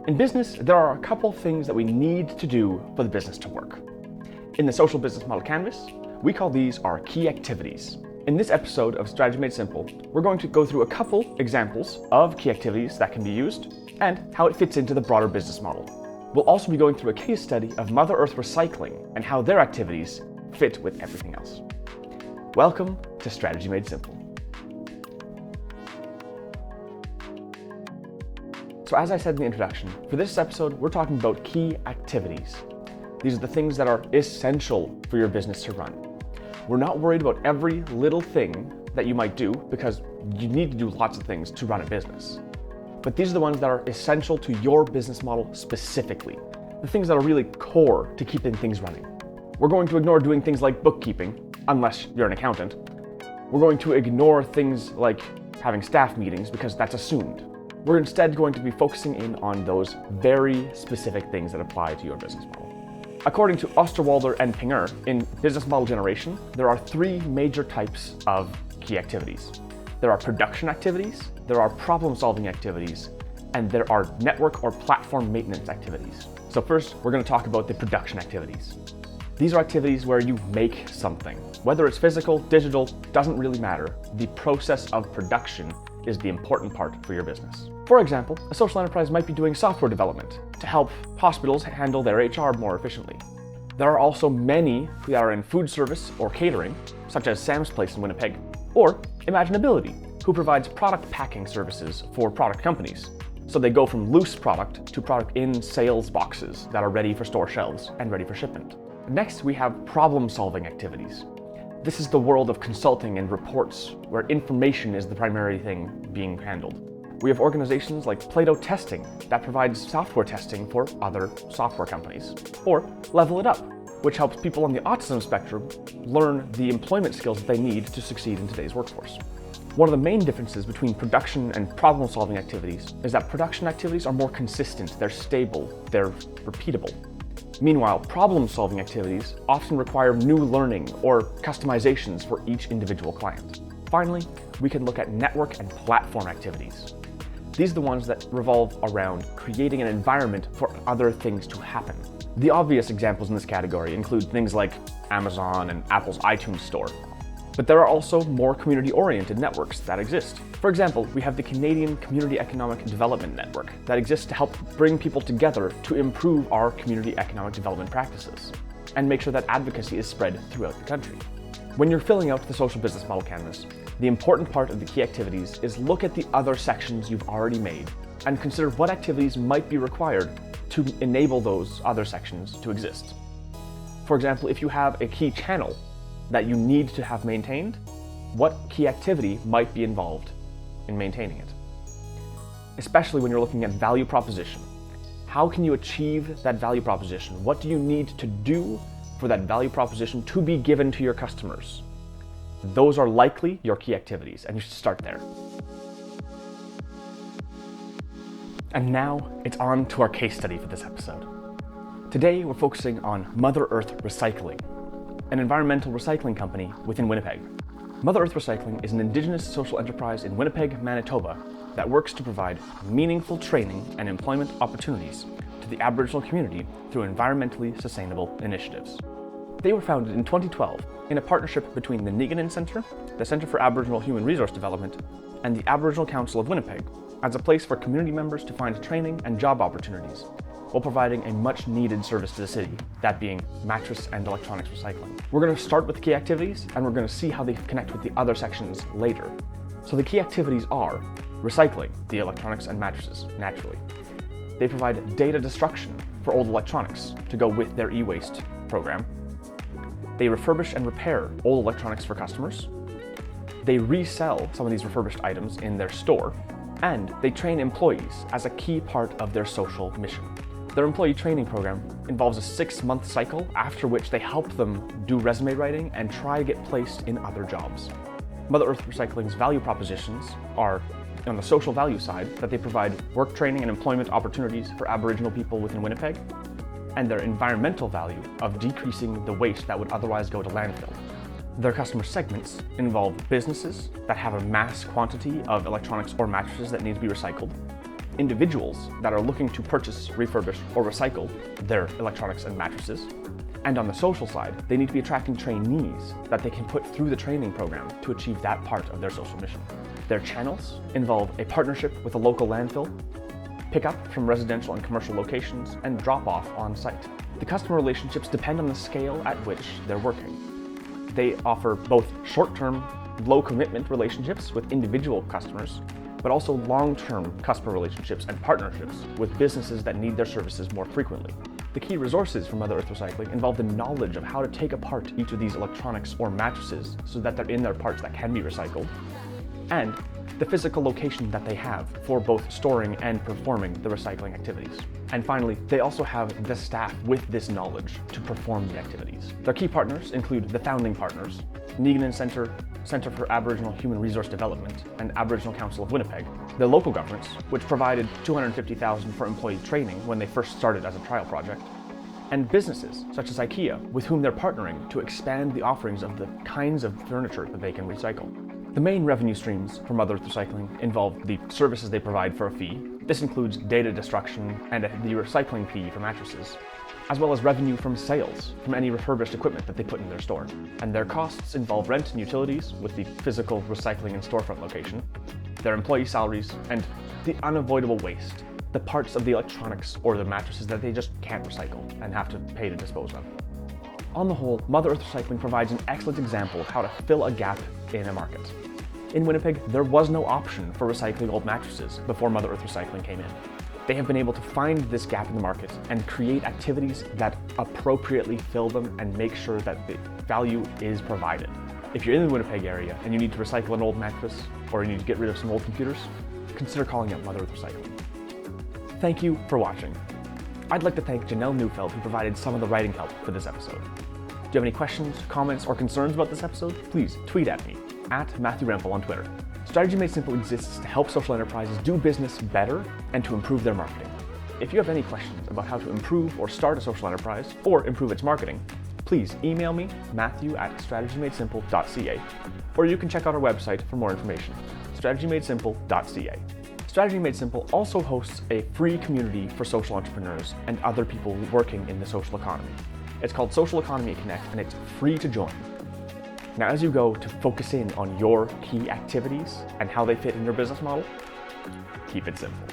In business, there are a couple things that we need to do for the business to work. In the social business model canvas, we call these our key activities. In this episode of Strategy Made Simple, we're going to go through a couple examples of key activities that can be used and how it fits into the broader business model. We'll also be going through a case study of Mother Earth Recycling and how their activities fit with everything else. Welcome to Strategy Made Simple. So as I said in the introduction, for this episode, we're talking about key activities. These are the things that are essential for your business to run. We're not worried about every little thing that you might do because you need to do lots of things to run a business. But these are the ones that are essential to your business model specifically, the things that are really core to keeping things running. We're going to ignore doing things like bookkeeping, unless you're an accountant. We're going to ignore things like having staff meetings because that's assumed. We're instead going to be focusing in on those very specific things that apply to your business model. According to Osterwalder and Pinger, in business model generation, there are three major types of key activities. There are production activities, there are problem-solving activities, and there are network or platform maintenance activities. So first, we're going to talk about the production activities. These are activities where you make something. Whether it's physical, digital, doesn't really matter. The process of production is the important part for your business. For example, a social enterprise might be doing software development to help hospitals handle their HR more efficiently. There are also many that are in food service or catering, such as Sam's Place in Winnipeg, or Imaginability, who provides product packing services for product companies. So they go from loose product to product in sales boxes that are ready for store shelves and ready for shipment. Next, we have problem-solving activities. This is the world of consulting and reports, where information is the primary thing being handled. We have organizations like Plato Testing that provides software testing for other software companies, or Level It Up, which helps people on the autism spectrum learn the employment skills that they need to succeed in today's workforce. One of the main differences between production and problem-solving activities is that production activities are more consistent, they're stable, they're repeatable. Meanwhile, problem-solving activities often require new learning or customizations for each individual client. Finally, we can look at network and platform activities. These are the ones that revolve around creating an environment for other things to happen. The obvious examples in this category include things like Amazon and Apple's iTunes Store. But there are also more community-oriented networks that exist. For example, we have the Canadian Community Economic Development Network that exists to help bring people together to improve our community economic development practices and make sure that advocacy is spread throughout the country. When you're filling out the social business model canvas, the important part of the key activities is look at the other sections you've already made and consider what activities might be required to enable those other sections to exist. For example, if you have a key channel that you need to have maintained, what key activity might be involved in maintaining it? Especially when you're looking at value proposition. How can you achieve that value proposition? What do you need to do for that value proposition to be given to your customers? Those are likely your key activities, and you should start there. And now it's on to our case study for this episode. Today we're focusing on Mother Earth Recycling, an environmental recycling company within Winnipeg. Mother Earth Recycling is an Indigenous social enterprise in Winnipeg, Manitoba that works to provide meaningful training and employment opportunities to the Aboriginal community through environmentally sustainable initiatives. They were founded in 2012 in a partnership between the Niiganin Centre, the Centre for Aboriginal Human Resource Development, and the Aboriginal Council of Winnipeg as a place for community members to find training and job opportunities while providing a much needed service to the city, that being mattress and electronics recycling. We're going to start with the key activities and we're going to see how they connect with the other sections later. So the key activities are recycling the electronics and mattresses, naturally. They provide data destruction for old electronics to go with their e-waste program. They refurbish and repair old electronics for customers. They resell some of these refurbished items in their store, and they train employees as a key part of their social mission. Their employee training program involves a 6-month cycle after which they help them do resume writing and try to get placed in other jobs. Mother Earth Recycling's value propositions are on the social value side, that they provide work training and employment opportunities for Aboriginal people within Winnipeg, and their environmental value of decreasing the waste that would otherwise go to landfill. Their customer segments involve businesses that have a mass quantity of electronics or mattresses that need to be recycled, individuals that are looking to purchase, refurbish, or recycle their electronics and mattresses. And on the social side, they need to be attracting trainees that they can put through the training program to achieve that part of their social mission. Their channels involve a partnership with a local landfill, pickup from residential and commercial locations, and drop off on site. The customer relationships depend on the scale at which they're working. They offer both short-term, low-commitment relationships with individual customers, but also long-term customer relationships and partnerships with businesses that need their services more frequently. The key resources from Mother Earth Recycling involve the knowledge of how to take apart each of these electronics or mattresses so that they're in their parts that can be recycled, and the physical location that they have for both storing and performing the recycling activities. And finally, they also have the staff with this knowledge to perform the activities. Their key partners include the founding partners, Negan Centre for Aboriginal Human Resource Development, and Aboriginal Council of Winnipeg, the local governments, which provided $250,000 for employee training when they first started as a trial project, and businesses such as IKEA, with whom they're partnering to expand the offerings of the kinds of furniture that they can recycle. The main revenue streams for Mother Earth Recycling involve the services they provide for a fee. This includes data destruction and the recycling fee for mattresses, as well as revenue from sales from any refurbished equipment that they put in their store. And their costs involve rent and utilities with the physical recycling and storefront location, their employee salaries, and the unavoidable waste, the parts of the electronics or the mattresses that they just can't recycle and have to pay to dispose of. On the whole, Mother Earth Recycling provides an excellent example of how to fill a gap in a market. In Winnipeg, there was no option for recycling old mattresses before Mother Earth Recycling came in. They have been able to find this gap in the market and create activities that appropriately fill them and make sure that the value is provided. If you're in the Winnipeg area and you need to recycle an old mattress or you need to get rid of some old computers, consider calling up Mother Earth Recycling. Thank you for watching. I'd like to thank Janelle Neufeld, who provided some of the writing help for this episode. Do you have any questions, comments, or concerns about this episode? Please tweet at me, at Matthew Rempel on Twitter. Strategy Made Simple exists to help social enterprises do business better and to improve their marketing. If you have any questions about how to improve or start a social enterprise or improve its marketing, please email me, matthew@strategymadesimple.ca, or you can check out our website for more information, strategymadesimple.ca. Strategy Made Simple also hosts a free community for social entrepreneurs and other people working in the social economy. It's called Social Economy Connect, and it's free to join. Now, as you go to focus in on your key activities and how they fit in your business model, keep it simple.